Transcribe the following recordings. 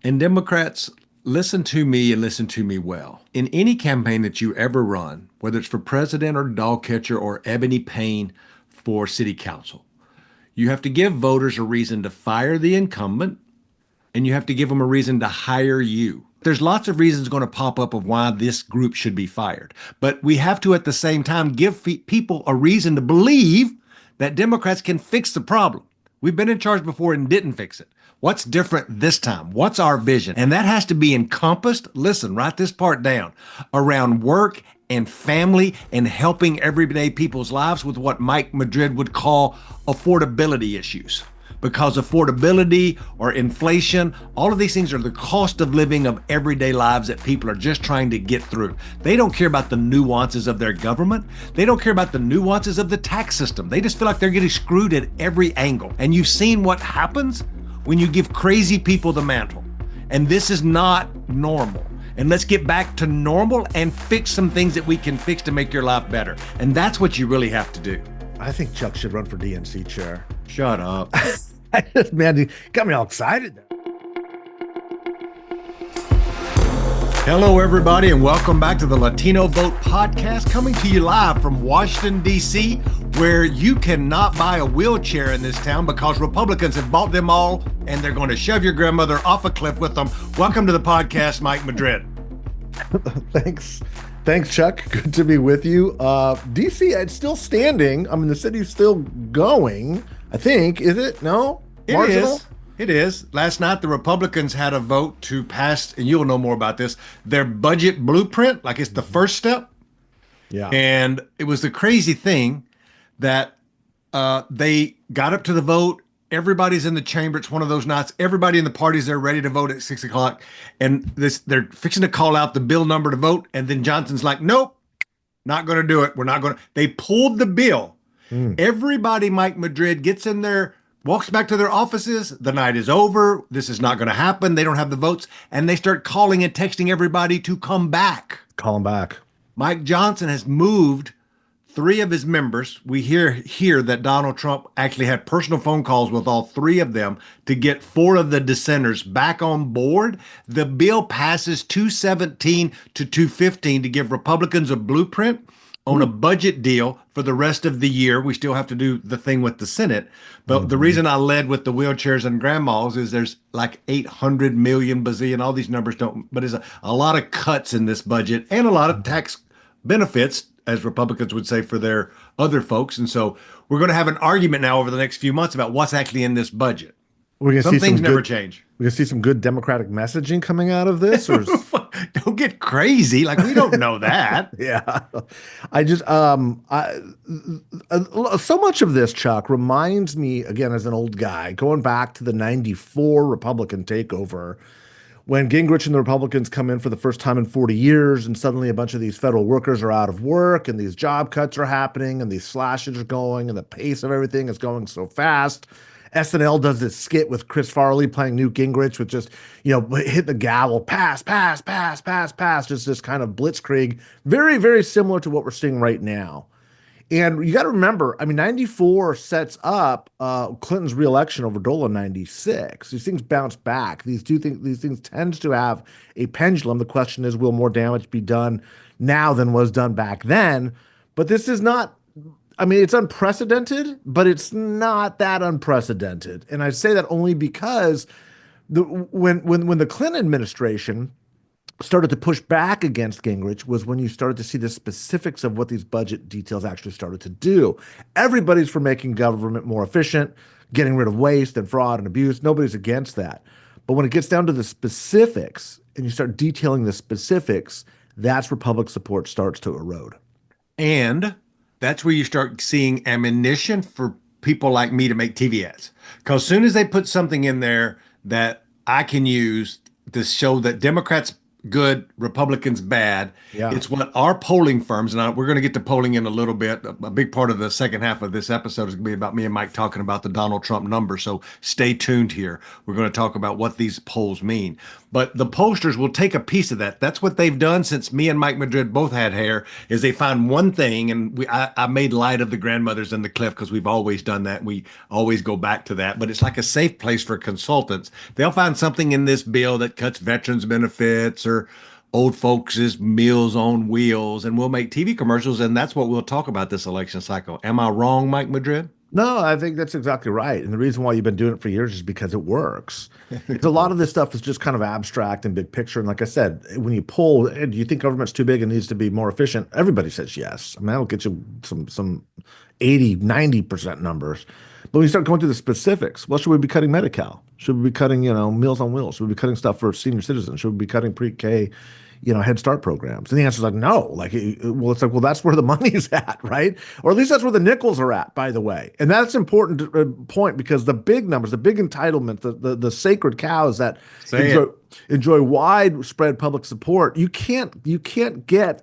And Democrats, listen to me and listen to me well. In any campaign that you ever run, whether it's for president or dog catcher or Ebony Payne for city council, you have to give voters a reason to fire the incumbent, and you have to give them a reason to hire you. There's lots of reasons going to pop up of why this group should be fired. But we have to, at the same time, give people a reason to believe that Democrats can fix the problem. We've been in charge before and didn't fix it. What's different this time? What's our vision? And that has to be encompassed, listen, write this part down, around work and family and helping everyday people's lives with what Mike Madrid would call affordability issues. Because affordability or inflation, all of these things are the cost of living of everyday lives that people are just trying to get through. They don't care about the nuances of their government. They don't care about the nuances of the tax system. They just feel like they're getting screwed at every angle. And you've seen what happens when you give crazy people the mantle. And this is not normal. And let's get back to normal and fix some things that we can fix to make your life better. And that's what you really have to do. I think Chuck should run for DNC chair. Shut up. Man, you got me all excited there. Hello, everybody, and welcome back to the Latino Vote Podcast, coming to you live from Washington, D.C., where you cannot buy a wheelchair in this town because Republicans have bought them all, and they're going to shove your grandmother off a cliff with them. Welcome to the podcast, Mike Madrid. Thanks, Chuck. Good to be with you. DC, it's still standing. I mean, the city's still going, I think. Is it? No? Marginal? It is. Last night, the Republicans had a vote to pass, and you'll know more about this, their budget blueprint, like it's the first step. Yeah. And it was the crazy thing that they got up to the vote. Everybody's in the chamber. It's one of those nights. Everybody in the parties, they're ready to vote at 6 o'clock. And they're fixing to call out the bill number to vote. And then Johnson's like, nope, not going to do it. We're not going to. They pulled the bill. Everybody, Mike Madrid, gets in there, walks back to their offices. The night is over. This is not going to happen. They don't have the votes. And they start calling and texting everybody to come back. Call them back. Mike Johnson has moved 3 of his members. We hear that Donald Trump actually had personal phone calls with all 3 of them to get 4 of the dissenters back on board. The bill passes 217 to 215 to give Republicans a blueprint on a budget deal for the rest of the year. We still have to do the thing with the Senate. But the reason I led with the wheelchairs and grandmas is there's like 800 million bazillion, all these numbers don't, but there's a lot of cuts in this budget and a lot of tax benefits, as Republicans would say, for their other folks. And so we're going to have an argument now over the next few months about what's actually in this budget. Some things never change. We're going to see some good Democratic messaging coming out of this? Or don't get crazy. Like, we don't know that. Yeah. I just, so much of this, Chuck, reminds me, again, as an old guy, going back to the 94 Republican takeover, when Gingrich and the Republicans come in for the first time in 40 years, and suddenly a bunch of these federal workers are out of work, and these job cuts are happening, and these slashes are going, and the pace of everything is going so fast. SNL does this skit with Chris Farley playing Newt Gingrich with just, hit the gavel, pass, just this kind of blitzkrieg, very, very similar to what we're seeing right now. And you got to remember, I mean, 94 sets up Clinton's reelection over Dole in 96. These things bounce back. These things tend to have a pendulum. The question is, will more damage be done now than was done back then? But this is not, I mean, it's unprecedented, but it's not that unprecedented. And I say that only because when the Clinton administration started to push back against Gingrich was when you started to see the specifics of what these budget details actually started to do. Everybody's for making government more efficient, getting rid of waste and fraud and abuse. Nobody's against that. But when it gets down to the specifics and you start detailing the specifics, that's where public support starts to erode. And that's where you start seeing ammunition for people like me to make TV ads. Because as soon as they put something in there that I can use to show that Democrats good, Republicans bad. Yeah. It's what our polling firms, and we're going to get to polling in a little bit. A big part of the second half of this episode is going to be about me and Mike talking about the Donald Trump numbers. So stay tuned here. We're going to talk about what these polls mean. But the pollsters will take a piece of that. That's what they've done since me and Mike Madrid both had hair, is they find one thing, and I made light of the grandmothers in the cliff because we've always done that. We always go back to that. But it's like a safe place for consultants. They'll find something in this bill that cuts veterans benefits or old folks' meals on wheels, and we'll make TV commercials, and that's what we'll talk about this election cycle. Am I wrong, Mike Madrid? No, I think that's exactly right. And the reason why you've been doing it for years is because it works. It's a lot of this stuff is just kind of abstract and big picture. And like I said, when you pull, do you think government's too big and needs to be more efficient? Everybody says yes. I mean, that'll get you some 80, 90% numbers. But when you start going through the specifics, well, should we be cutting Medi-Cal? Should we be cutting, Meals on Wheels? Should we be cutting stuff for senior citizens? Should we be cutting pre-K, Head Start programs? And the answer is like, no. Well, it's like, well, that's where the money's at, right? Or at least that's where the nickels are at, by the way. And that's an important point because the big numbers, the big entitlements, the sacred cows that Say enjoy it. enjoy widespread public support, you can't get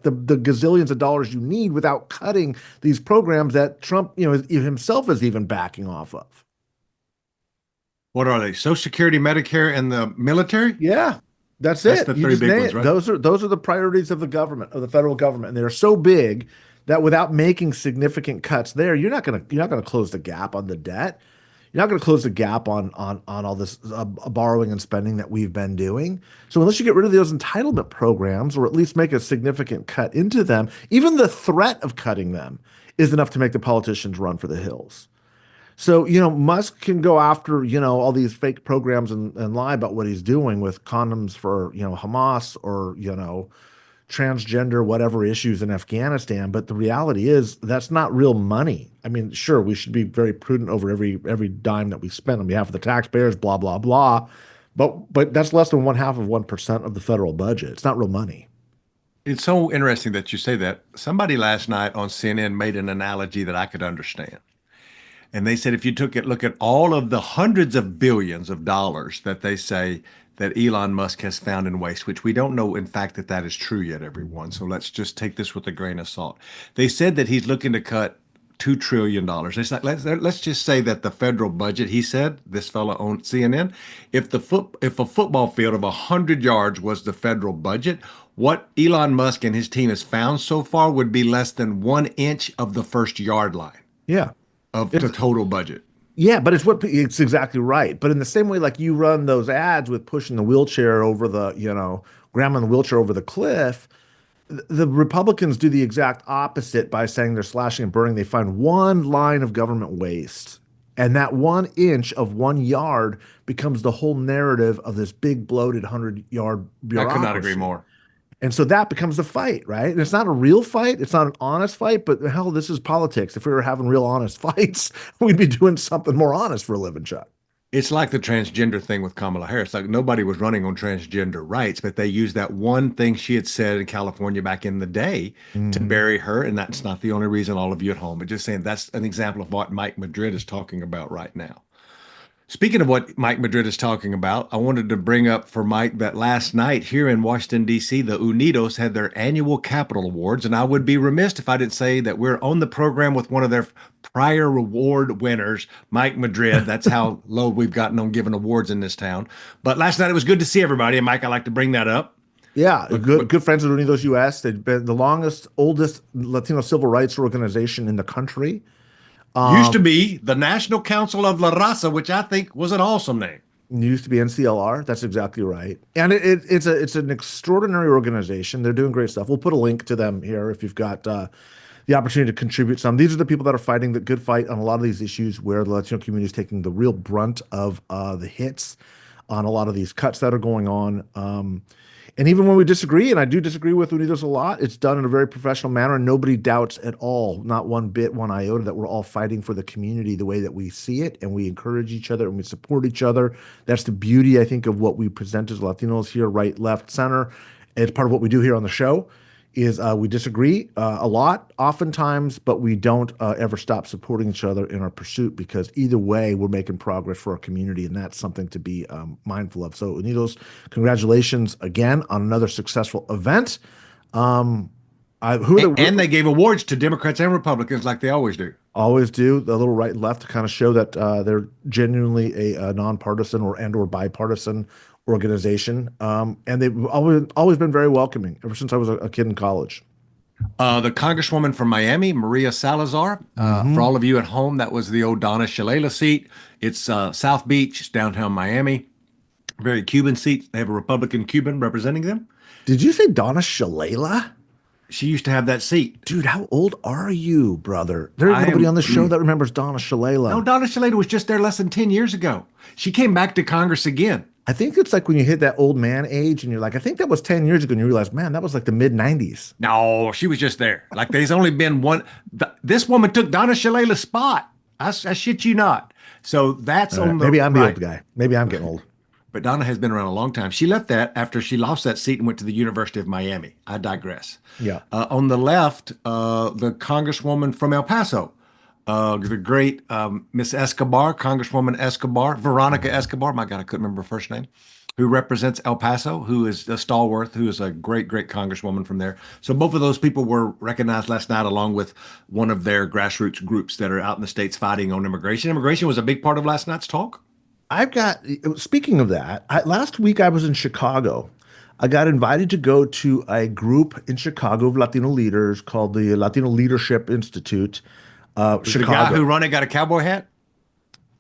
the gazillions of dollars you need without cutting these programs that Trump, himself is even backing off of. What are they? Social Security, Medicare, and the military? Yeah, that's That's it. the You three just big nailed ones, it. right? Those are the priorities of the government, of the federal government, and they're so big that without making significant cuts there, you're not gonna close the gap on the debt. You're not going to close the gap on all this borrowing and spending that we've been doing. So unless you get rid of those entitlement programs, or at least make a significant cut into them, even the threat of cutting them is enough to make the politicians run for the hills. So, Musk can go after, all these fake programs and lie about what he's doing with condoms for, Hamas or, transgender, whatever issues in Afghanistan. But the reality is that's not real money. I mean, sure, we should be very prudent over every dime that we spend on behalf of the taxpayers, blah, blah, blah. But that's less than 0.5% of the federal budget. It's not real money. It's so interesting that you say that. Somebody last night on CNN made an analogy that I could understand. And they said if you look at all of the hundreds of billions of dollars that they say that Elon Musk has found in waste, which we don't know, in fact, that that is true yet, everyone. So let's just take this with a grain of salt. They said that he's looking to cut $2 trillion. It's like let's just say that the federal budget, he said, this fellow on CNN, if a football field of 100 yards was the federal budget, what Elon Musk and his team has found so far would be less than 1 inch of the first yard line Yeah. of the It's total budget. Yeah, but it's exactly right. But in the same way, like you run those ads with pushing the wheelchair over grandma in the wheelchair over the cliff, the Republicans do the exact opposite by saying they're slashing and burning. They find one line of government waste, and that 1 inch of 1 yard becomes the whole narrative of this big bloated 100-yard I could not agree bureaucracy. more. And so that becomes the fight, right? And it's not a real fight. It's not an honest fight, but hell, this is politics. If we were having real honest fights, we'd be doing something more honest for a living, Chuck. It's like the transgender thing with Kamala Harris. Like nobody was running on transgender rights, but they used that one thing she had said in California back in the day to Hmm. bury her. And that's not the only reason, all of you at home, but just saying that's an example of what Mike Madrid is talking about right now. Speaking of what Mike Madrid is talking about, I wanted to bring up for Mike that last night here in Washington, D.C., the Unidos had their annual Capitol Awards. And I would be remiss if I didn't say that we're on the program with one of their prior award winners, Mike Madrid. That's how low we've gotten on giving awards in this town. But last night it was good to see everybody. And Mike, I like to bring that up. Yeah, But good friends with UnidosUS. They've been the longest, oldest Latino civil rights organization in the country. used Um, to be the National Council of La Raza, which I think was an awesome name. used to be NCLR. That's exactly right. And it's an extraordinary organization. They're doing great stuff. We'll put a link to them here if you've got the opportunity to contribute some. These are the people that are fighting the good fight on a lot of these issues where the Latino community is taking the real brunt of the hits on a lot of these cuts that are going on. And even when we disagree, and I do disagree with Unidos a lot, it's done in a very professional manner, and nobody doubts at all, not one bit, one iota, that we're all fighting for the community the way that we see it, and we encourage each other and we support each other. That's the beauty, I think, of what we present as Latinos here, right, left, center. It's part of what we do here on the show. is we disagree a lot, oftentimes, but we don't ever stop supporting each other in our pursuit because either way, we're making progress for our community, and that's something to be mindful of. So, Unidos, congratulations again on another successful event. Um, who are And the they gave awards to Democrats and Republicans like they always do. always do the little right and left to kind of show that they're genuinely a nonpartisan or bipartisan organization, and they've always been very welcoming ever since I was a kid in college. The Congresswoman from Miami, Maria Salazar. For Hmm. all of you at home, that was the old Donna Shalala seat. It's South Beach, it's downtown Miami. Very Cuban seat. They have a Republican Cuban representing them. Did you say Donna Shalala? She used to have that seat. Dude, how old are you, brother? There's I nobody on am. the show that remembers Donna No, Shalala. Donna Shalala was just there less than 10 years ago. She came back to Congress again. I think it's like when you hit that old man age and you're like, I think that was 10 years ago, and you realize, man, that was like the mid 90s. No, she was just there. Like there's only been one. This woman took Donna Shalala's spot. I shit you not. So that's All right, on the maybe I'm the right. old guy. Maybe I'm getting old. But Donna has been around a long time. She left that after she lost that seat and went to the University of Miami. I digress. Yeah. On the left, the Congresswoman from El Paso, the great Miss Escobar, Congresswoman Escobar, Veronica Mhm. Escobar. My God, I couldn't remember her first name. Who represents El Paso? Who is a stalwart? Who is a great, great Congresswoman from there? So both of those people were recognized last night, along with one of their grassroots groups that are out in the states fighting on immigration. Immigration was a big part of last night's talk. I've got, speaking of that, last week I was in Chicago. I got invited to go to a group in Chicago of Latino leaders called the Latino Leadership Institute, Was the guy who Chicago. run it got a cowboy hat?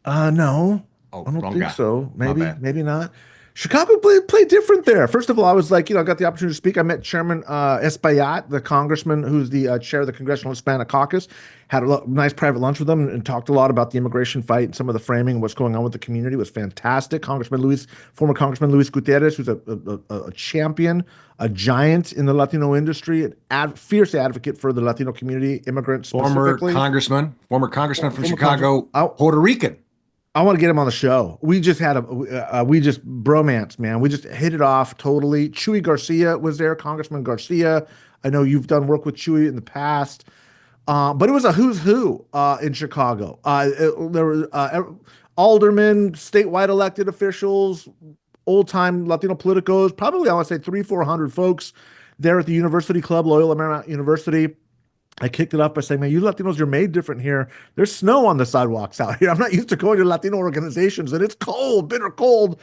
No, Oh, I don't wrong think guy. so. My Maybe, bad. maybe not. Chicago played different there. First of all, I was like, I got the opportunity to speak. I met Chairman Espaillat, the congressman who's the chair of the Congressional Hispanic Caucus. Had a nice private lunch with him and talked a lot about the immigration fight and some of the framing, what's going on with the community. It was fantastic. Former Congressman Luis Gutierrez, who's a champion, a giant in the Latino industry, an fierce advocate for the Latino community, immigrants specifically. Former congressman from Former congressman. Chicago, Puerto Rican. I want to get him on the show. We just had we just bromance, man. We just hit it off totally. Chuy Garcia was there, Congressman Garcia. I know you've done work with Chuy in the past, but it was a who's who in Chicago. There were aldermen, statewide elected officials, old time Latino politicos. Probably I want to say 300-400 folks there at the University Club, Loyola Marymount University. I kicked it off by saying, man, you Latinos, you're made different here. There's snow on the sidewalks out here. I'm not used to going to Latino organizations, and it's cold, bitter cold.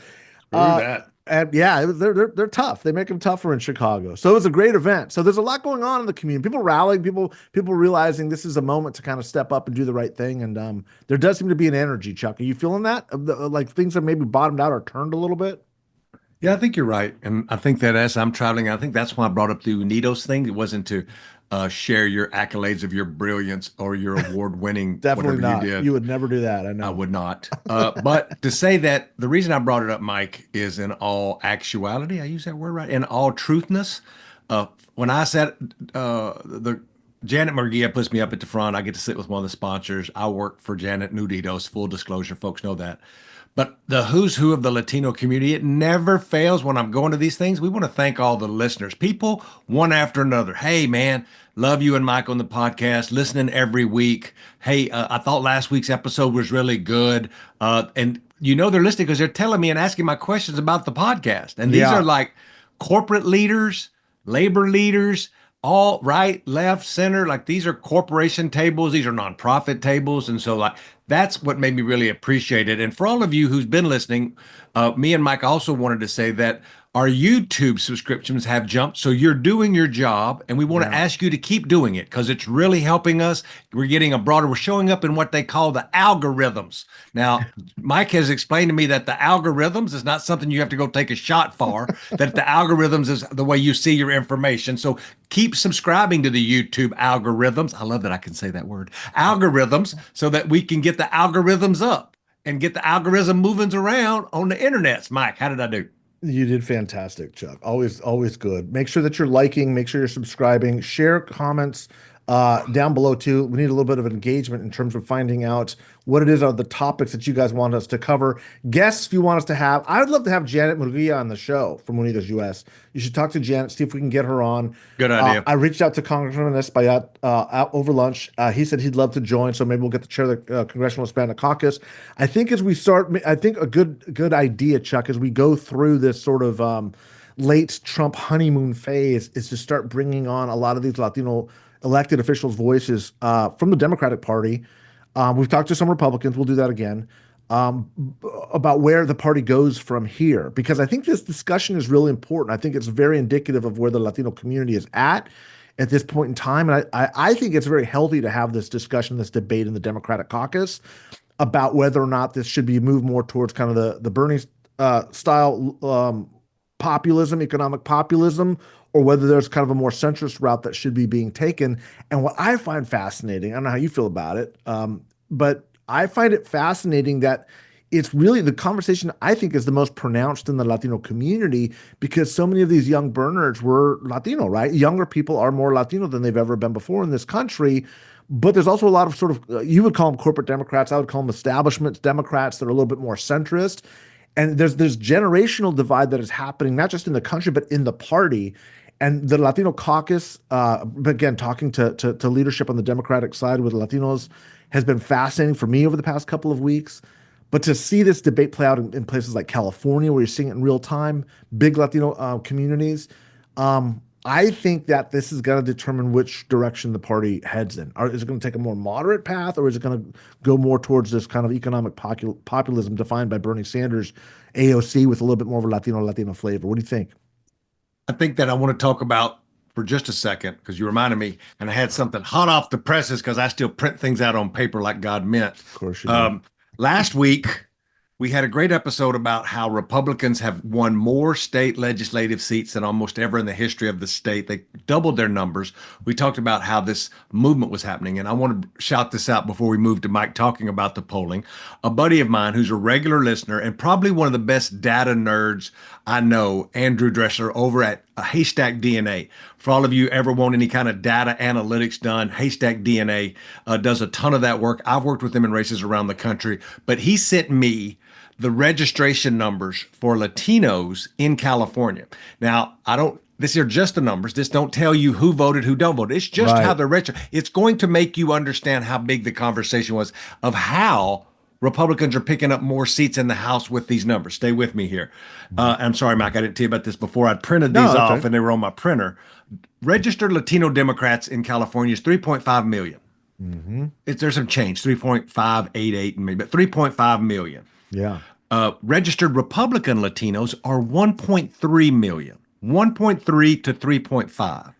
True Uh, that. and yeah, they're tough. They make them tougher in Chicago. So it was a great event. So there's a lot going on in the community. People rallying, people realizing this is a moment to kind of step up and do the right thing. And there does seem to be an energy, Chuck. Are you feeling that? Like things have maybe bottomed out or turned a little bit? Yeah, I think you're right. And I think that as I'm traveling, I think that's why I brought up the Unidos thing. It wasn't to share your accolades of your brilliance or your award winning, Definitely whatever you not. did. You would never do that. I I know. would not. But to say that the reason I brought it up, Mike, is in all actuality, I use that word right, in all truthness. When I said the Janet Murguia puts me up at the front, I get to sit with one of the sponsors. I work for Janet Nuditos, full disclosure, folks know that. But the who's who of the Latino community, it never fails when I'm going to these things. We want to thank all the listeners, people one after another. Hey, man, love you and Mike on the podcast, listening every week. Hey, I thought last week's episode was really good. And you know they're listening because they're telling me and asking my questions about the podcast. And these are Yeah. like corporate leaders, labor leaders, all right, left, center. Like these are corporation tables, these are nonprofit tables. And so, like, that's what made me really appreciate it. And for all of you who's been listening, me and Mike also wanted to say that our YouTube subscriptions have jumped. So you're doing your job, and we want to Yeah. ask you to keep doing it because it's really helping us. We're getting we're showing up in what they call the algorithms. Now, Mike has explained to me that the algorithms is not something you have to go take a shot for, that the algorithms is the way you see your information. So keep subscribing to the YouTube algorithms. I love that I can say that word, algorithms, so that we can get the algorithms up and get the algorithm moving around on the internets. Mike, how did I do? You did fantastic, Chuck. Always good. Make sure that you're liking, make sure you're subscribing, share comments, Down below too, we need a little bit of engagement in terms of finding out what it is are the topics that you guys want us to cover. Guests you want us to have. I would love to have Janet Murguia on the show from Unidos US. You should talk to Janet, see if we can get her on. Good idea. I reached out to Congressman Espaillat out over lunch. He said he'd love to join, so maybe we'll get to chair the Congressional Hispanic Caucus. I think as we start, I think a good idea, Chuck, as we go through this sort of late Trump honeymoon phase, is to start bringing on a lot of these Latino elected officials' voices from the Democratic Party. We've talked to some Republicans. We'll do that again about where the party goes from here, because I think this discussion is really important. I think it's very indicative of where the Latino community is at this point in time. And I think it's very healthy to have this discussion, this debate in the Democratic caucus about whether or not this should be moved more towards kind of the Bernie style populism, economic populism, or whether there's kind of a more centrist route that should be being taken. And what I find fascinating, I don't know how you feel about it, but I find it fascinating that it's really the conversation I think is the most pronounced in the Latino community because so many of these young burners were Latino, right? Younger people are more Latino than they've ever been before in this country. But there's also a lot of sort of, you would call them corporate Democrats. I would call them establishment Democrats that are a little bit more centrist. And there's this generational divide that is happening, not just in the country, but in the party. And the Latino caucus, again, talking to leadership on the Democratic side with Latinos has been fascinating for me over the past couple of weeks. But to see this debate play out in places like California, where you're seeing it in real time, big Latino communities, I think that this is going to determine which direction the party heads in. Is it going to take a more moderate path, or is it going to go more towards this kind of economic populism defined by Bernie Sanders, AOC, with a little bit more of a Latino flavor? What do you think? I think that I want to talk about for just a second because you reminded me, and I had something hot off the presses because I still print things out on paper like God meant. Of course you do. Last week, we had a great episode about how Republicans have won more state legislative seats than almost ever in the history of the state. They doubled their numbers. We talked about how this movement was happening. And I want to shout this out before we move to Mike talking about the polling. A buddy of mine who's a regular listener and probably one of the best data nerds I know, Andrew Dressler over at Haystack DNA. For all of you ever want any kind of data analytics done, Haystack DNA does a ton of that work. I've worked with them in races around the country, but he sent me the registration numbers for Latinos in California. Now, these are just the numbers. This don't tell you who voted, who don't vote. It's just how they're registered. It's going to make you understand how big the conversation was of how Republicans are picking up more seats in the House with these numbers. Stay with me here. I'm sorry, Mike, I didn't tell you about this before. I printed these off and they were on my printer. Registered Latino Democrats in California is 3.5 million. Mm-hmm. There's some change, 3.588 maybe, but 3.5 million. Yeah. Registered Republican Latinos are 1.3 million, 1.3 to 3.5.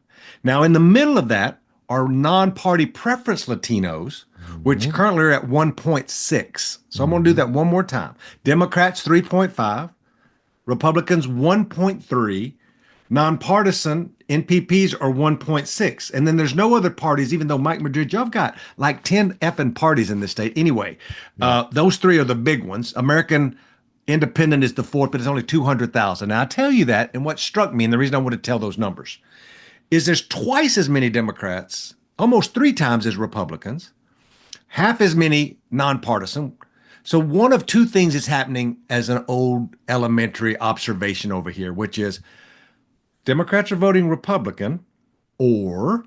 Now, in the middle of that are non-party preference Latinos, which currently are at 1.6. So I'm going to do that one more time. Democrats 3.5, Republicans 1.3, nonpartisan NPPs are 1.6. And then there's no other parties, even though Mike Madrid, y'all got like 10 effing parties in this state. Anyway, those three are the big ones. American Independent is the fourth, but it's only 200,000. Now, I tell you that, and what struck me, and the reason I want to tell those numbers, is there's twice as many Democrats, almost three times as Republicans, half as many nonpartisan. So one of two things is happening as an old elementary observation over here, which is Democrats are voting Republican, or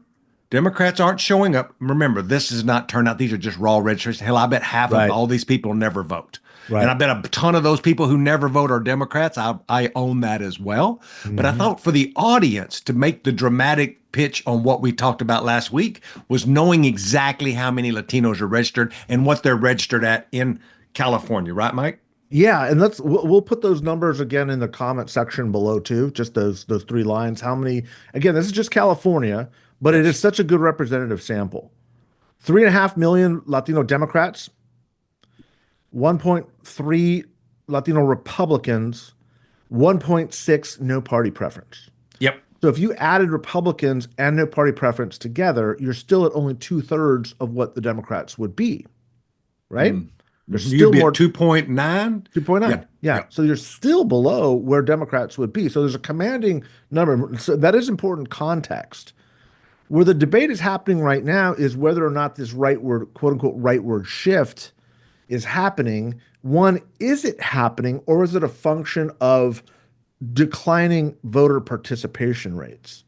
Democrats aren't showing up. Remember, this is not turnout. These are just raw registration. Hell, I bet half of all these people never vote. Right. And I bet a ton of those people who never vote are Democrats. I own that as well. Mm-hmm. But I thought for the audience to make the dramatic pitch on what we talked about last week was knowing exactly how many Latinos are registered and what they're registered at in California. Right, Mike? Yeah, and we'll put those numbers again in the comment section below too. Just those three lines. How many? Again, this is just California, but it is such a good representative sample. 3.5 million Latino Democrats, 1.3 Latino Republicans, 1.6 no party preference. Yep. So if you added Republicans and no party preference together, you're still at only 2/3 of what the Democrats would be, right? There's still be more. At 2.9? 2.9. Yeah. So you're still below where Democrats would be. So there's a commanding number. So that is important context. Where the debate is happening right now is whether or not this rightward, quote unquote, rightward shift is happening. One, is it happening, or is it a function of declining voter participation rates?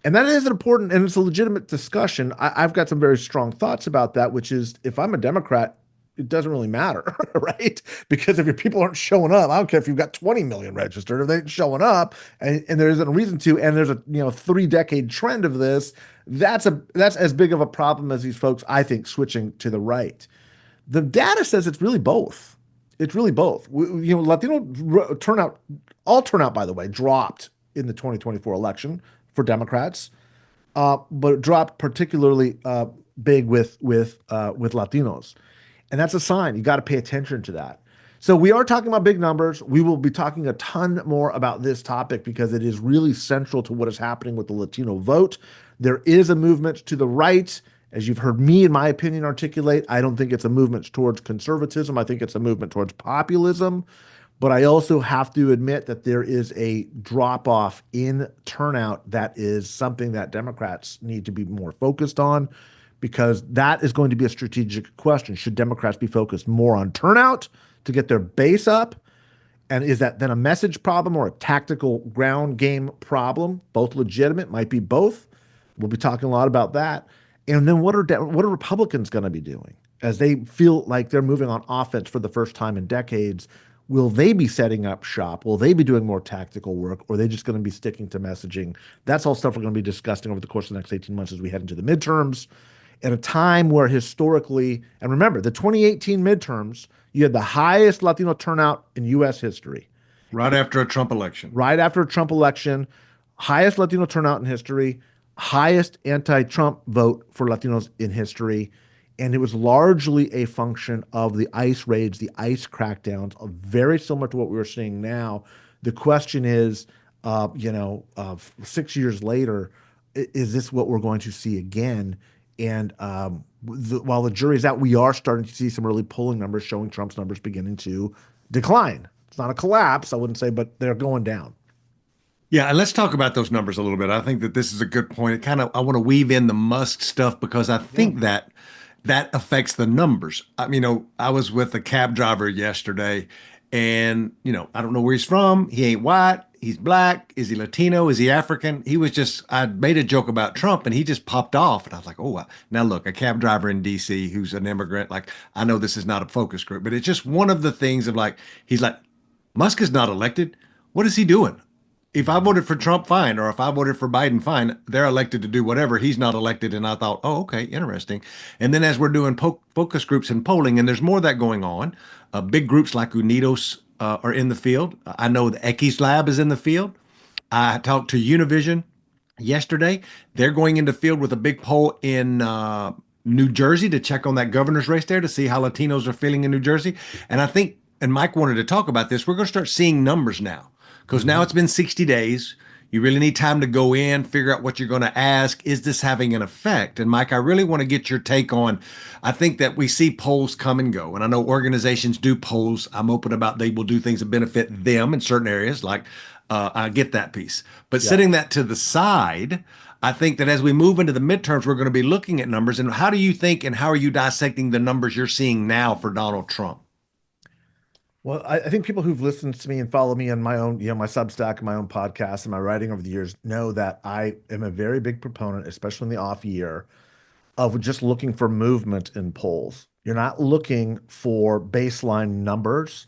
And that is important, and it's a legitimate discussion. I've got some very strong thoughts about that, which is if I'm a Democrat, it doesn't really matter, right? Because if your people aren't showing up, I don't care if you've got 20 million registered, if they ain't showing up, and there isn't a reason to, and there's a 3 decade trend of this, that's as big of a problem as these folks, I think, switching to the right. The data says it's really both. It's really both. Latino turnout, all turnout, by the way, dropped in the 2024 election for Democrats, but it dropped particularly big with Latinos, and that's a sign. You got to pay attention to that. So we are talking about big numbers. We will be talking a ton more about this topic because it is really central to what is happening with the Latino vote. There is a movement to the right. As you've heard me, in my opinion, articulate, I don't think it's a movement towards conservatism. I think it's a movement towards populism. But I also have to admit that there is a drop off in turnout that is something that Democrats need to be more focused on because that is going to be a strategic question. Should Democrats be focused more on turnout to get their base up? And is that then a message problem or a tactical ground game problem? Both legitimate, might be both. We'll be talking a lot about that. And then what are Republicans going to be doing as they feel like they're moving on offense for the first time in decades? Will they be setting up shop? Will they be doing more tactical work? Or are they just going to be sticking to messaging? That's all stuff we're going to be discussing over the course of the next 18 months as we head into the midterms at a time where historically, and remember, the 2018 midterms, you had the highest Latino turnout in U.S. history. Right after a Trump election. Right after a Trump election, highest Latino turnout in history, highest anti-Trump vote for Latinos in history. And it was largely a function of the ICE raids, the ICE crackdowns, very similar to what we're seeing now. The question is, 6 years later, is this what we're going to see again? And while the jury's out, we are starting to see some early polling numbers showing Trump's numbers beginning to decline. It's not a collapse, I wouldn't say, but they're going down. Yeah, and let's talk about those numbers a little bit. I think that this is a good point. It kind of I want to weave in the Musk stuff because I Yeah. think that that affects the numbers. I was with a cab driver yesterday, and I don't know where he's from. He ain't white. He's black. Is he Latino? Is he African? He was just. I made a joke about Trump, and he just popped off, and I was like, oh, wow. Now look, a cab driver in D.C. who's an immigrant. Like I know this is not a focus group, but it's just one of the things of like he's like Musk is not elected. What is he doing? If I voted for Trump, fine, or if I voted for Biden, fine. They're elected to do whatever. He's not elected. And I thought, oh, okay, interesting. And then as we're doing focus groups and polling, and there's more of that going on, big groups like Unidos are in the field. I know the Eki's Lab is in the field. I talked to Univision yesterday. They're going into field with a big poll in New Jersey to check on that governor's race there to see how Latinos are feeling in New Jersey. And I think, and Mike wanted to talk about this, we're going to start seeing numbers now because now Mhm. it's been 60 days. You really need time to go in, figure out what you're going to ask. Is this having an effect? And Mike, I really want to get your take on. I think that we see polls come and go, and I know organizations do polls. I'm open about they will do things that benefit them in certain areas. Like I get that piece, but Yeah. setting that to the side, I think that as we move into the midterms, we're going to be looking at numbers. And how do you think, and how are you dissecting the numbers you're seeing now for Donald Trump? Well, I think people who've listened to me and follow me on my own, my Substack and my own podcast and my writing over the years know that I am a very big proponent, especially in the off year, of just looking for movement in polls. You're not looking for baseline numbers,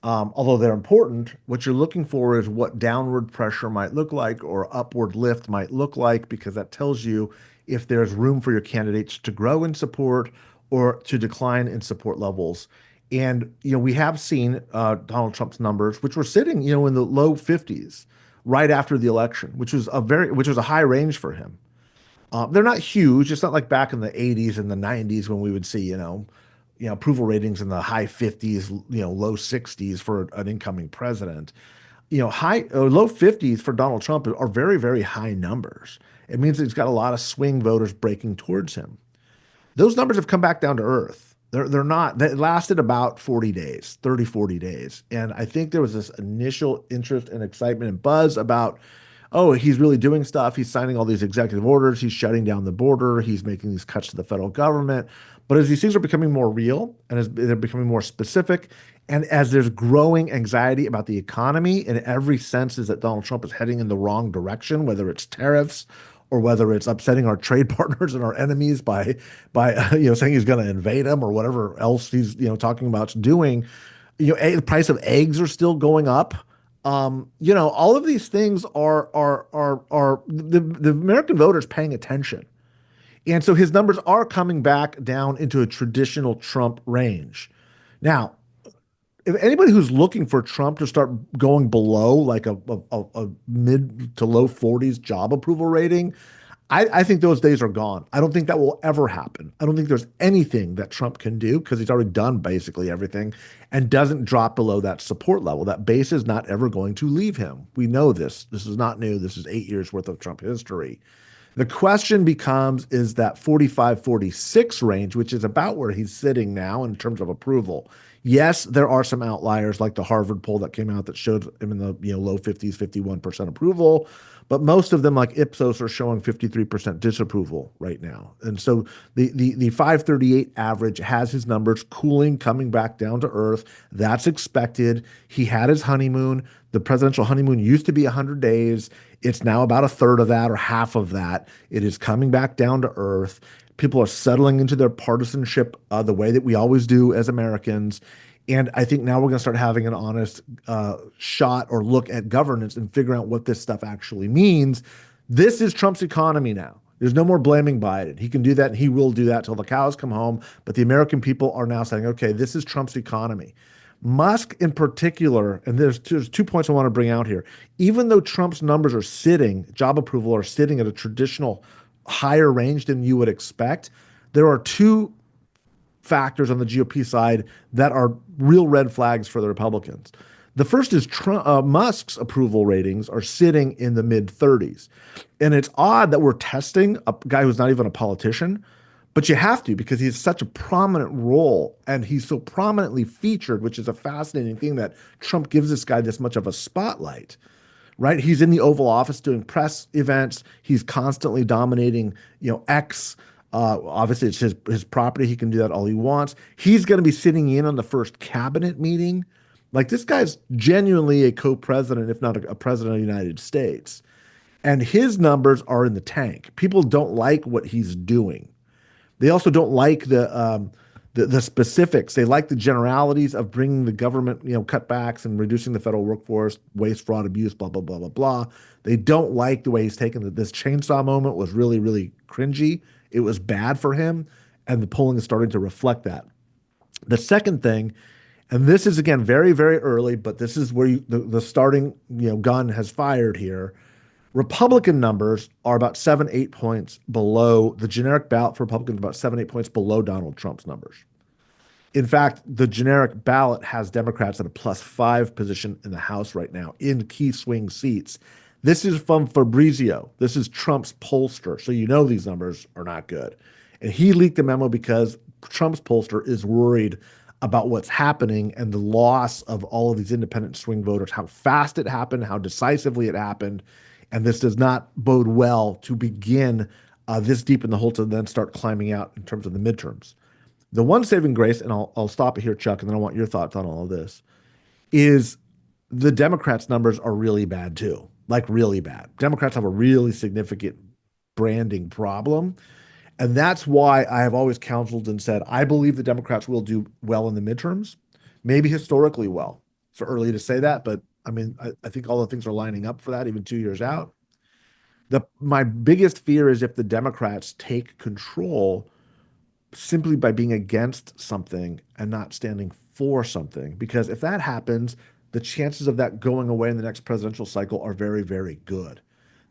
although they're important. What you're looking for is what downward pressure might look like or upward lift might look like, because that tells you if there's room for your candidates to grow in support or to decline in support levels. And we have seen Donald Trump's numbers, which were sitting, in the low 50s right after the election, which was a high range for him. They're not huge. It's not like back in the 80s and the 90s when we would see, approval ratings in the high 50s, low 60s for an incoming president. High low 50s for Donald Trump are very, very high numbers. It means that he's got a lot of swing voters breaking towards him. Those numbers have come back down to earth. They're not, that lasted about 40 days, 30, 40 days. And I think there was this initial interest and excitement and buzz about oh, he's really doing stuff. He's signing all these executive orders. He's shutting down the border. He's making these cuts to the federal government. But as these things are becoming more real and as they're becoming more specific, and as there's growing anxiety about the economy in every sense is that Donald Trump is heading in the wrong direction, whether it's tariffs or whether it's upsetting our trade partners and our enemies by saying he's going to invade them or whatever else he's talking about doing. The price of eggs are still going up. All of these things are the American voters paying attention. And so his numbers are coming back down into a traditional Trump range. Now, if anybody who's looking for Trump to start going below like a mid to low 40s job approval rating, I think those days are gone. I don't think that will ever happen. I don't think there's anything that Trump can do because he's already done basically everything and doesn't drop below that support level. That base is not ever going to leave him. We know this. This is not new. This is 8 years worth of Trump history. The question becomes is that 45, 46 range, which is about where he's sitting now in terms of approval. Yes, there are some outliers like the Harvard poll that came out that showed him in the low 50s, 51% approval, but most of them like Ipsos are showing 53% disapproval right now. And so the 538 average has his numbers cooling, coming back down to earth. That's expected. He had his honeymoon. The presidential honeymoon used to be 100 days. It's now about a third of that or half of that. It is coming back down to earth. People are settling into their partisanship the way that we always do as Americans. And I think now we're going to start having an honest shot or look at governance and figure out what this stuff actually means. This is Trump's economy now. There's no more blaming Biden. He can do that and he will do that till the cows come home. But the American people are now saying, okay, this is Trump's economy. Musk in particular, and there's 2 points I want to bring out here. Even though Trump's numbers are sitting, job approval are sitting at a traditional higher range than you would expect, there are two factors on the GOP side that are real red flags for the Republicans. The first is Musk's approval ratings are sitting in the mid 30s. And it's odd that we're testing a guy who's not even a politician, but you have to because he has such a prominent role and he's so prominently featured, which is a fascinating thing that Trump gives this guy this much of a spotlight, right? He's in the Oval Office doing press events. He's constantly dominating, X. Obviously, it's his property. He can do that all he wants. He's going to be sitting in on the first cabinet meeting. Like this guy's genuinely a co-president, if not a president of the United States. And his numbers are in the tank. People don't like what he's doing. They also don't like the specifics. They like the generalities of bringing the government, cutbacks and reducing the federal workforce, waste, fraud, abuse, blah, blah, blah, blah, blah. They don't like the way he's taken it. This chainsaw moment was really, really cringy. It was bad for him, and the polling is starting to reflect that. The second thing, and this is again very, very early, but this is where the starting gun has fired here. Republican numbers are about 7, 8 points below the generic ballot for Republicans, about 7, 8 points below Donald Trump's numbers. In fact, the generic ballot has Democrats at a +5 position in the House right now in key swing seats. This is from Fabrizio. This is Trump's pollster. So you know these numbers are not good. And he leaked a memo because Trump's pollster is worried about what's happening and the loss of all of these independent swing voters, how fast it happened, how decisively it happened. And this does not bode well to begin this deep in the hole to then start climbing out in terms of the midterms. The one saving grace, and I'll stop it here, Chuck, and then I want your thoughts on all of this, is the Democrats' numbers are really bad too, like really bad. Democrats have a really significant branding problem. And that's why I have always counseled and said, I believe the Democrats will do well in the midterms, maybe historically well. It's early to say that, but I mean, I think all the things are lining up for that, even 2 years out. My biggest fear is if the Democrats take control simply by being against something and not standing for something. Because if that happens, the chances of that going away in the next presidential cycle are very, very good.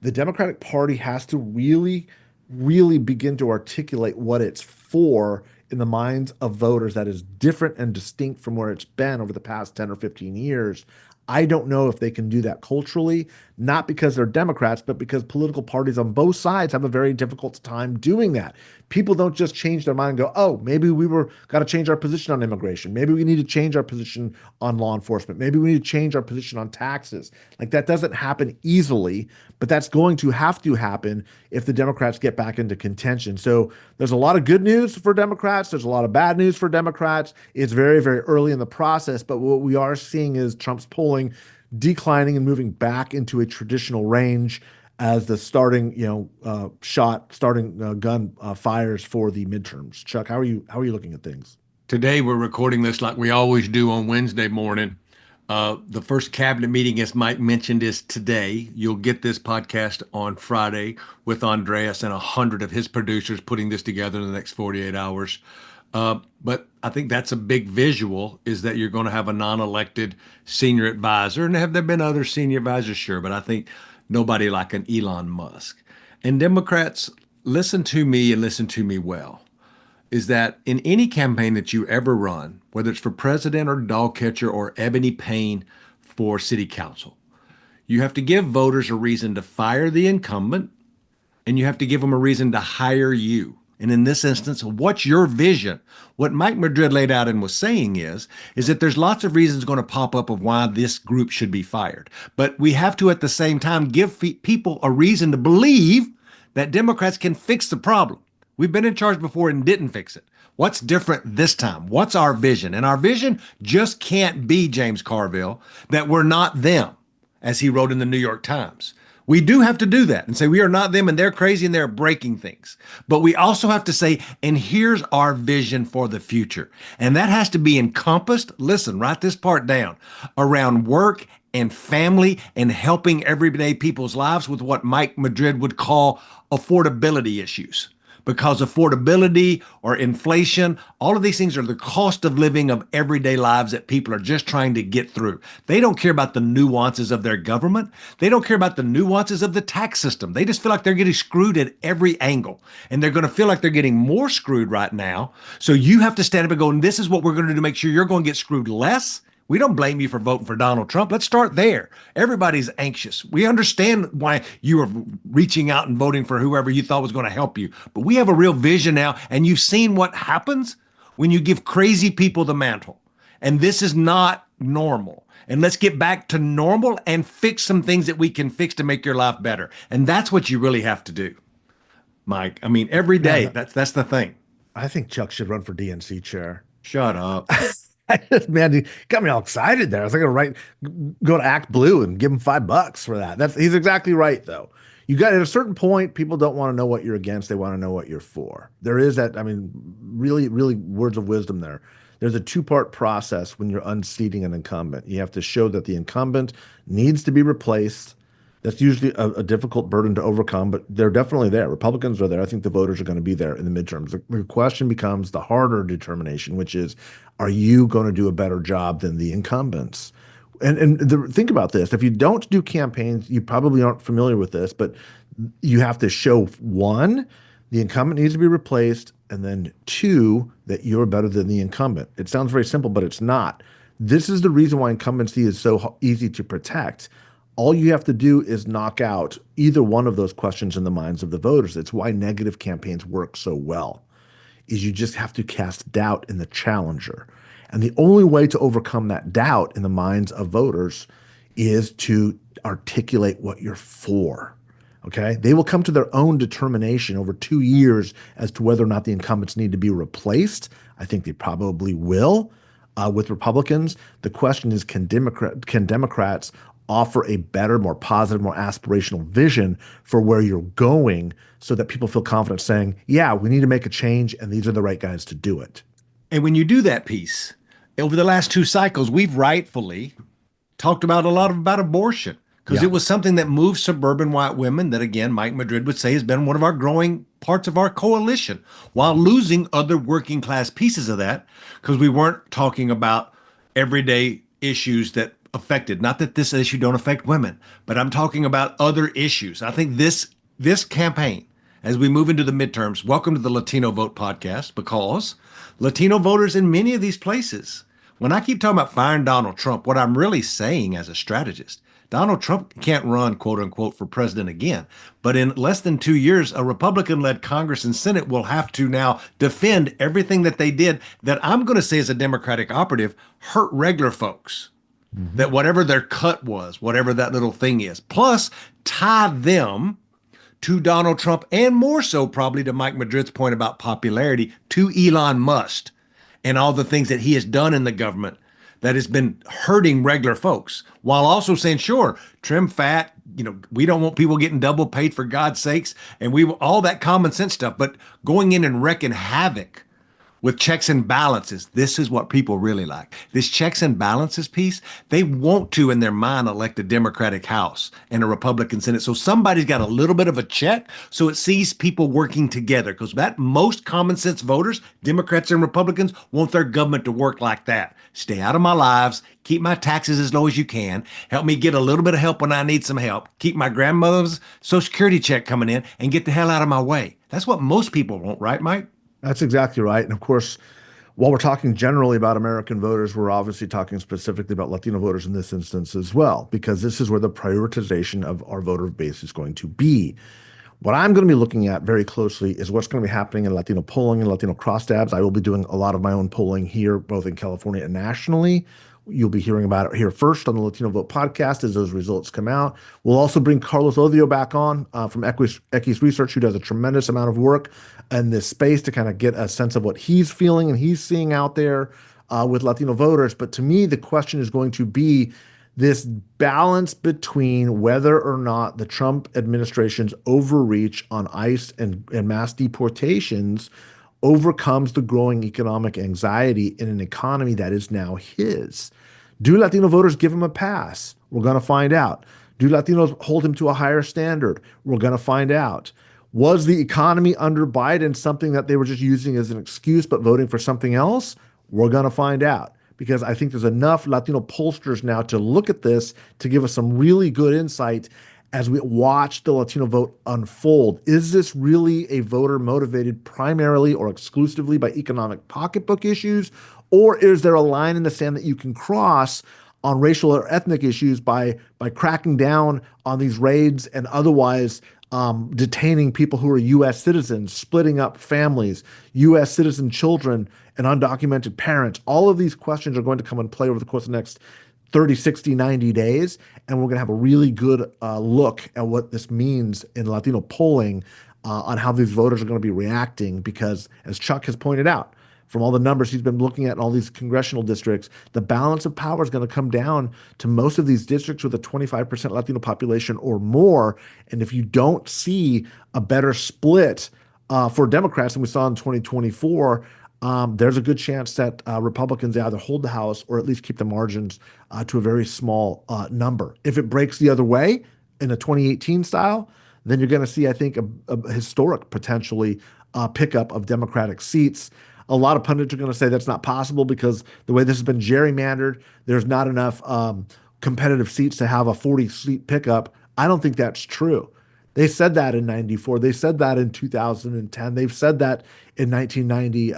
The Democratic Party has to really, really begin to articulate what it's for in the minds of voters that is different and distinct from where it's been over the past 10 or 15 years. I don't know if they can do that culturally. not because they're Democrats, but because political parties on both sides have a very difficult time doing that. People don't just change their mind and go, oh, maybe we were got to change our position on immigration. Maybe we need to change our position on law enforcement. Maybe we need to change our position on taxes. Like that doesn't happen easily, but that's going to have to happen if the Democrats get back into contention. So there's a lot of good news for Democrats. There's a lot of bad news for Democrats. It's very, very early in the process, but what we are seeing is Trump's polling declining and moving back into a traditional range as the starting, starting gun fires for the midterms. Chuck, how are you looking at things? Today, we're recording this like we always do on Wednesday morning. The first cabinet meeting, as Mike mentioned, is today. You'll get this podcast on Friday with Andreas and 100 of his producers putting this together in the next 48 hours. But I think that's a big visual is that you're going to have a non-elected senior advisor. And have there been other senior advisors? Sure. But I think nobody like an Elon Musk. And Democrats, listen to me and listen to me well, is that in any campaign that you ever run, whether it's for president or dog catcher or Ebony Payne for city council, you have to give voters a reason to fire the incumbent and you have to give them a reason to hire you. And in this instance, what's your vision? What Mike Madrid laid out and was saying is that there's lots of reasons going to pop up of why this group should be fired. But we have to, at the same time, give people a reason to believe that Democrats can fix the problem. We've been in charge before and didn't fix it. What's different this time? What's our vision? And our vision just can't be, James Carville, that we're not them, as he wrote in the New York Times. We do have to do that and say we are not them and they're crazy and they're breaking things. But we also have to say, and here's our vision for the future. And that has to be encompassed, listen, write this part down, around work and family and helping everyday people's lives with what Mike Madrid would call affordability issues. Because affordability or inflation, all of these things are the cost of living of everyday lives that people are just trying to get through. They don't care about the nuances of their government. They don't care about the nuances of the tax system. They just feel like they're getting screwed at every angle. And they're going to feel like they're getting more screwed right now. So you have to stand up and go, and this is what we're going to do to make sure you're going to get screwed less. We don't blame you for voting for Donald Trump. Let's start there. Everybody's anxious. We understand why you are reaching out and voting for whoever you thought was going to help you. But we have a real vision now, and you've seen what happens when you give crazy people the mantle. And this is not normal. And let's get back to normal and fix some things that we can fix to make your life better. And that's what you really have to do, Mike. I mean, every day, Man, that's the thing. I think Chuck should run for DNC chair. Shut up. Man, he got me all excited there. I was like, go to Act Blue and give him $5 for that. He's exactly right, though. You got at a certain point, people don't want to know what you're against. They want to know what you're for. There is that, I mean, really, really words of wisdom there. There's a two-part process when you're unseating an incumbent. You have to show that the incumbent needs to be replaced. That's usually a difficult burden to overcome, but they're definitely there. Republicans are there. I think the voters are going to be there in the midterms. The question becomes the harder determination, which is, are you going to do a better job than the incumbents? Think about this. If you don't do campaigns, you probably aren't familiar with this, but you have to show one, the incumbent needs to be replaced, and then two, that you're better than the incumbent. It sounds very simple, but it's not. This is the reason why incumbency is so easy to protect. All you have to do is knock out either one of those questions in the minds of the voters. It's why negative campaigns work so well, is you just have to cast doubt in the challenger. And the only way to overcome that doubt in the minds of voters is to articulate what you're for. Okay? They will come to their own determination over 2 years as to whether or not the incumbents need to be replaced. I think they probably will. With Republicans, the question is, can Democrats offer a better, more positive, more aspirational vision for where you're going so that people feel confident saying, yeah, we need to make a change and these are the right guys to do it. And when you do that piece, over the last 2 cycles, we've rightfully talked about a lot about abortion because Yeah. it was something that moved suburban white women that, again, Mike Madrid would say has been one of our growing parts of our coalition while losing other working class pieces of that because we weren't talking about everyday issues that affected, not that this issue don't affect women, but I'm talking about other issues. I think this campaign, as we move into the midterms, welcome to the Latino Vote podcast, because Latino voters in many of these places, when I keep talking about firing Donald Trump, what I'm really saying as a strategist, Donald Trump can't run, quote unquote, for president again. But in less than 2 years, a Republican led Congress and Senate will have to now defend everything that they did that I'm going to say as a Democratic operative hurt regular folks. Mhm. That whatever their cut was, whatever that little thing is, plus tie them to Donald Trump and more so probably to Mike Madrid's point about popularity to Elon Musk and all the things that he has done in the government that has been hurting regular folks while also saying, sure, trim fat, we don't want people getting double paid for God's sakes. And we all that common sense stuff, but going in and wrecking havoc with checks and balances. This is what people really like. This checks and balances piece, they want to, in their mind, elect a Democratic House and a Republican Senate. So somebody's got a little bit of a check. So it sees people working together because that most common sense voters, Democrats and Republicans, want their government to work like that. Stay out of my lives, keep my taxes as low as you can, help me get a little bit of help when I need some help, keep my grandmother's Social Security check coming in, and get the hell out of my way. That's what most people want, right, Mike? That's exactly right. And of course, while we're talking generally about American voters, we're obviously talking specifically about Latino voters in this instance as well, because this is where the prioritization of our voter base is going to be. What I'm going to be looking at very closely is what's going to be happening in Latino polling and Latino crosstabs. I will be doing a lot of my own polling here, both in California and nationally. You'll be hearing about it here first on the Latino Vote podcast as those results come out. We'll also bring Carlos Odio back on from Equis Research, who does a tremendous amount of work in this space to kind of get a sense of what he's feeling and he's seeing out there with Latino voters. But to me, the question is going to be this balance between whether or not the Trump administration's overreach on ICE and mass deportations overcomes the growing economic anxiety in an economy that is now his. Do Latino voters give him a pass? We're going to find out. Do Latinos hold him to a higher standard? We're going to find out. Was the economy under Biden something that they were just using as an excuse but voting for something else? We're going to find out because I think there's enough Latino pollsters now to look at this to give us some really good insight as we watch the Latino vote unfold. Is this really a voter motivated primarily or exclusively by economic pocketbook issues? Or is there a line in the sand that you can cross on racial or ethnic issues by cracking down on these raids and otherwise detaining people who are U.S. citizens, splitting up families, U.S. citizen children, and undocumented parents? All of these questions are going to come and play over the course of the next 30, 60, 90 days. And we're going to have a really good look at what this means in Latino polling on how these voters are going to be reacting. Because as Chuck has pointed out, from all the numbers he's been looking at in all these congressional districts, the balance of power is going to come down to most of these districts with a 25% Latino population or more. And if you don't see a better split for Democrats than we saw in 2024, there's a good chance that Republicans either hold the House or at least keep the margins to a very small number. If it breaks the other way in a 2018 style, then you're going to see, I think, a historic potentially pickup of Democratic seats. A lot of pundits are going to say that's not possible because the way this has been gerrymandered, there's not enough competitive seats to have a 40-seat pickup. I don't think that's true. They said that in 94. They said that in 2010. They've said that in 1990.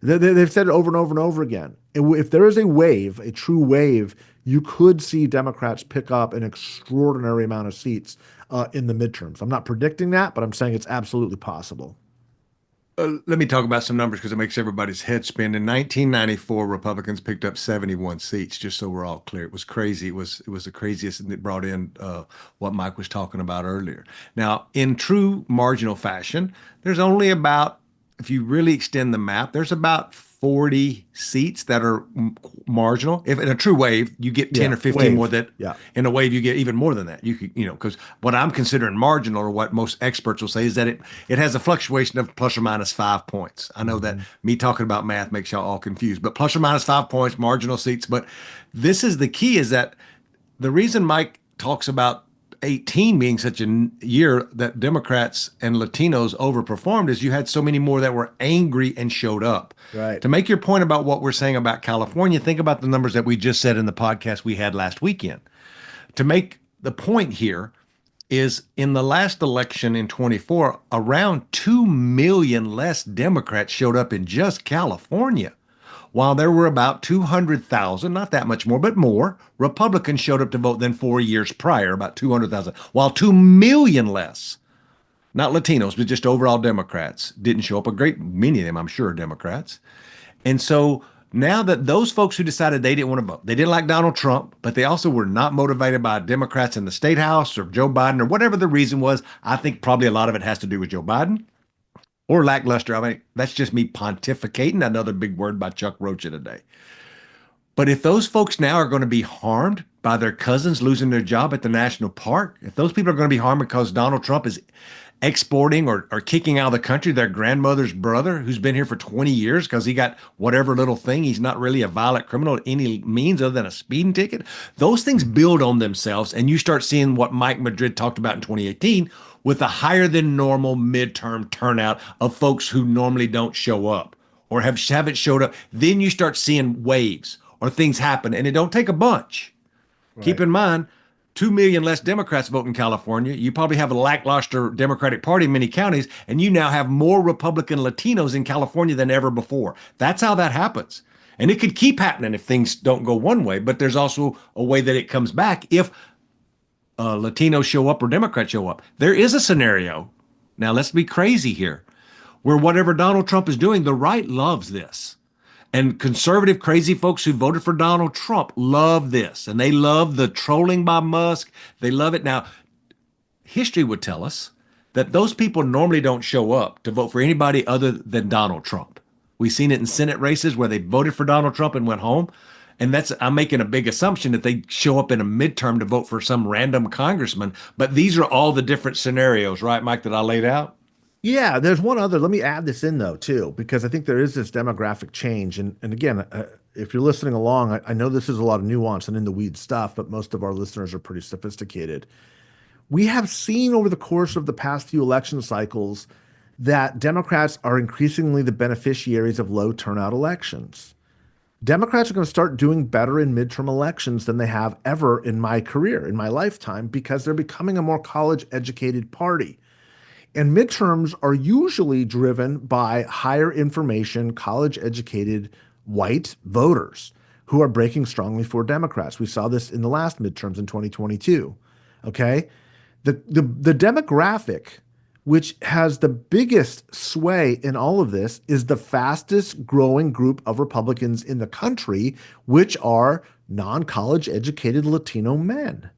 They've said it over and over and over again. If there is a wave, a true wave, you could see Democrats pick up an extraordinary amount of seats in the midterms. I'm not predicting that, but I'm saying it's absolutely possible. Let me talk about some numbers because it makes everybody's head spin. In 1994, Republicans picked up 71 seats, just so we're all clear. It was crazy. It was the craziest, and it brought in what Mike was talking about earlier. Now, in true marginal fashion, there's only about, if you really extend the map, there's about 40 seats that are marginal. If in a true wave, you get 10 Yeah, or 15 more wave. that Yeah. in a wave you get even more than that. You could, because what I'm considering marginal or what most experts will say is that it has a fluctuation of plus or minus 5 points. I know that Mhm. me talking about math makes y'all all confused, but plus or minus 5 points, marginal seats. But this is the key is that the reason Mike talks about 18 being such a year that Democrats and Latinos overperformed is you had so many more that were angry and showed up. Right. To make your point about what we're saying about California, think about the numbers that we just said in the podcast we had last weekend. To make the point here is in the last election in 24, around 2 million less Democrats showed up in just California. while there were about 200,000, not that much more, but more, Republicans showed up to vote than 4 years prior, about 200,000, while 2 million less, not Latinos, but just overall Democrats, didn't show up. A great many of them, I'm sure, are Democrats. And so now that those folks who decided they didn't want to vote, they didn't like Donald Trump, but they also were not motivated by Democrats in the state house or Joe Biden or whatever the reason was. I think probably a lot of it has to do with Joe Biden or lackluster. I mean, that's just me pontificating, another big word by Chuck Rocha today. But if those folks now are going to be harmed by their cousins losing their job at the national park, if those people are going to be harmed because Donald Trump is exporting or kicking out of the country their grandmother's brother who's been here for 20 years because he got whatever little thing, he's not really a violent criminal at any means other than a speeding ticket, those things build on themselves. And you start seeing what Mike Madrid talked about in 2018 with a higher than normal midterm turnout of folks who normally don't show up or haven't showed up. Then you start seeing waves or things happen, and it don't take a bunch. Keep Right. in mind, 2 million less Democrats vote in California. You probably have a lackluster Democratic Party in many counties, and you now have more Republican Latinos in California than ever before. That's how that happens. And it could keep happening if things don't go one way, but there's also a way that it comes back if Latinos show up or Democrats show up. There is a scenario. Now, let's be crazy here, where whatever Donald Trump is doing, the right loves this. And conservative, crazy folks who voted for Donald Trump love this. And they love the trolling by Musk. They love it. Now, history would tell us that those people normally don't show up to vote for anybody other than Donald Trump. We've seen it in Senate races where they voted for Donald Trump and went home. And I'm making a big assumption that they show up in a midterm to vote for some random congressman. But these are all the different scenarios, right, Mike, that I laid out? Yeah, there's one other. Let me add this in though, too, because I think there is this demographic change. And again, if you're listening along, I know this is a lot of nuance and in the weed stuff, but most of our listeners are pretty sophisticated. We have seen over the course of the past few election cycles that Democrats are increasingly the beneficiaries of low turnout elections. Democrats are going to start doing better in midterm elections than they have ever in my career, in my lifetime, because they're becoming a more college educated party. And midterms are usually driven by higher information, college educated white voters who are breaking strongly for Democrats. We saw this in the last midterms in 2022. Okay. The demographic, which has the biggest sway in all of this, is the fastest growing group of Republicans in the country, which are non college educated Latino men.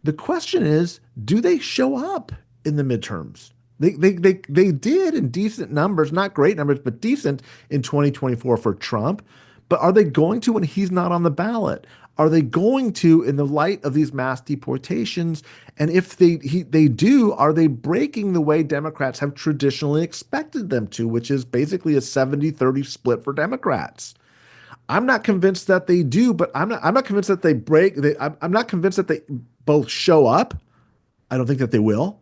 The question is, do they show up in the midterms? They did in decent numbers, not great numbers, but decent in 2024 for Trump. But are they going to when he's not on the ballot? Are they going to in the light of these mass deportations? And if they do, are they breaking the way Democrats have traditionally expected them to, which is basically a 70-30 split for Democrats? I'm not convinced that they do, but I'm not convinced that they break. I'm not convinced that they both show up. I don't think that they will.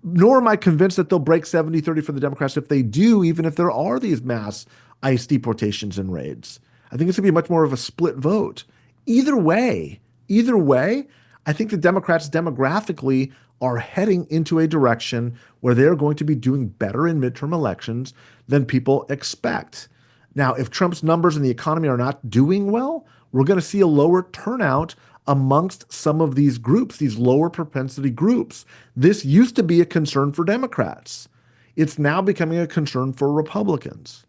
Nor am I convinced that they'll break 70-30 for the Democrats if they do, even if there are these mass ICE deportations and raids. I think it's going to be much more of a split vote. Either way, I think the Democrats demographically are heading into a direction where they're going to be doing better in midterm elections than people expect. Now, if Trump's numbers in the economy are not doing well, we're going to see a lower turnout amongst some of these groups, these lower propensity groups. This used to be a concern for Democrats. It's now becoming a concern for Republicans.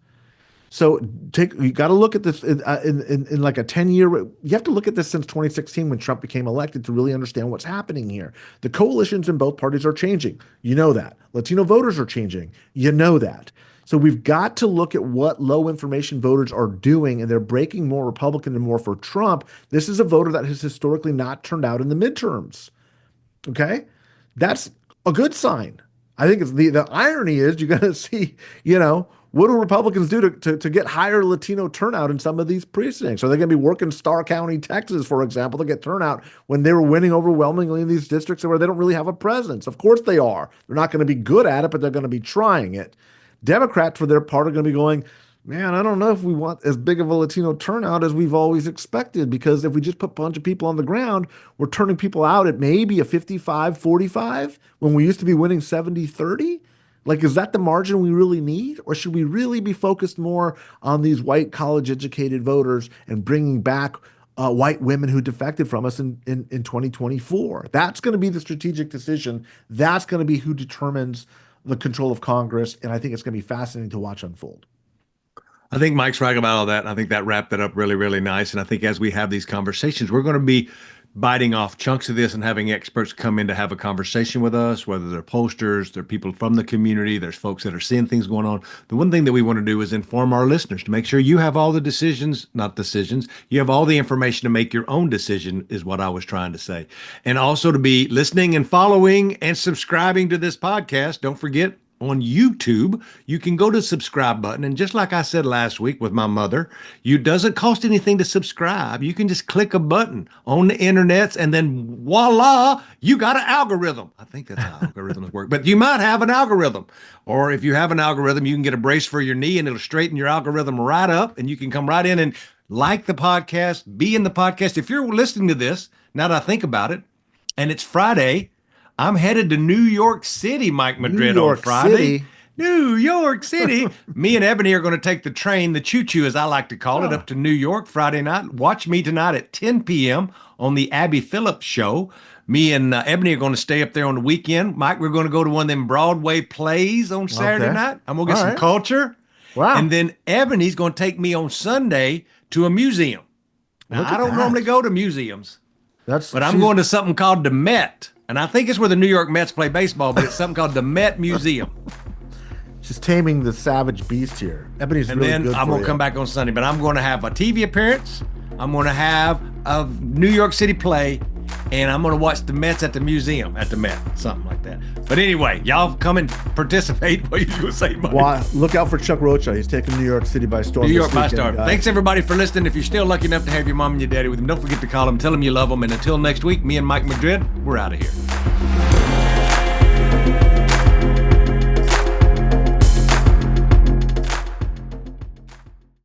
So you got to look at this in like a 10-year. You have to look at this since 2016 when Trump became elected to really understand what's happening here. The coalitions in both parties are changing. You know that. Latino voters are changing. You know that. So we've got to look at what low information voters are doing, and they're breaking more Republican and more for Trump. This is a voter that has historically not turned out in the midterms. Okay, that's a good sign. I think it's the irony is you're going to see, what do Republicans do to get higher Latino turnout in some of these precincts? Are they going to be working Starr County, Texas, for example, to get turnout when they were winning overwhelmingly in these districts where they don't really have a presence? Of course they are. They're not going to be good at it, but they're going to be trying it. Democrats, for their part, are going to be going, man, I don't know if we want as big of a Latino turnout as we've always expected, because if we just put a bunch of people on the ground, we're turning people out at maybe a 55-45 when we used to be winning 70-30. Like, is that the margin we really need? Or should we really be focused more on these white college educated voters and bringing back white women who defected from us in 2024? That's going to be the strategic decision. That's going to be who determines the control of Congress. And I think it's going to be fascinating to watch unfold. I think Mike's right about all that. And I think that wrapped it up really, really nice. And I think as we have these conversations, we're going to be biting off chunks of this and having experts come in to have a conversation with us, whether they're posters, they're people from the community, there's folks that are seeing things going on. The one thing that we want to do is inform our listeners to make sure you have all the decisions, not decisions, you have all the information to make your own decision is what I was trying to say. And also to be listening and following and subscribing to this podcast. Don't forget, on YouTube, you can go to the subscribe button. And just like I said last week with my mother, it doesn't cost anything to subscribe. You can just click a button on the internets and then voila, you got an algorithm. I think that's how algorithms work. But you might have an algorithm. Or if you have an algorithm, you can get a brace for your knee and it'll straighten your algorithm right up and you can come right in and like the podcast, be in the podcast. If you're listening to this, now that I think about it, and it's Friday, I'm headed to New York City, Mike Madrid, on Friday. City. New York City. Me and Ebony are going to take the train, the choo-choo, as I like to call it, up to New York Friday night. Watch me tonight at 10 p.m. on the Abby Phillips show. Me and Ebony are going to stay up there on the weekend. Mike, we're going to go to one of them Broadway plays on Saturday night. I'm going to get some culture. Wow. And then Ebony's going to take me on Sunday to a museum. Now, I don't normally go to museums, but I'm going to something called the Met. And I think it's where the New York Mets play baseball, but it's something called the Met Museum. She's taming the savage beast here. Ebony's really good for you. And then I'm going to come back on Sunday, but I'm going to have a TV appearance. I'm going to have a New York City play, and I'm going to watch the Mets at the museum, at the Met, something like that. But anyway, y'all come and participate. What are you going to say, Mike? Well, look out for Chuck Rocha. He's taking New York City by storm. New York by storm. Thanks, everybody, for listening. If you're still lucky enough to have your mom and your daddy with them, don't forget to call them, tell them you love them. And until next week, me and Mike Madrid, we're out of here.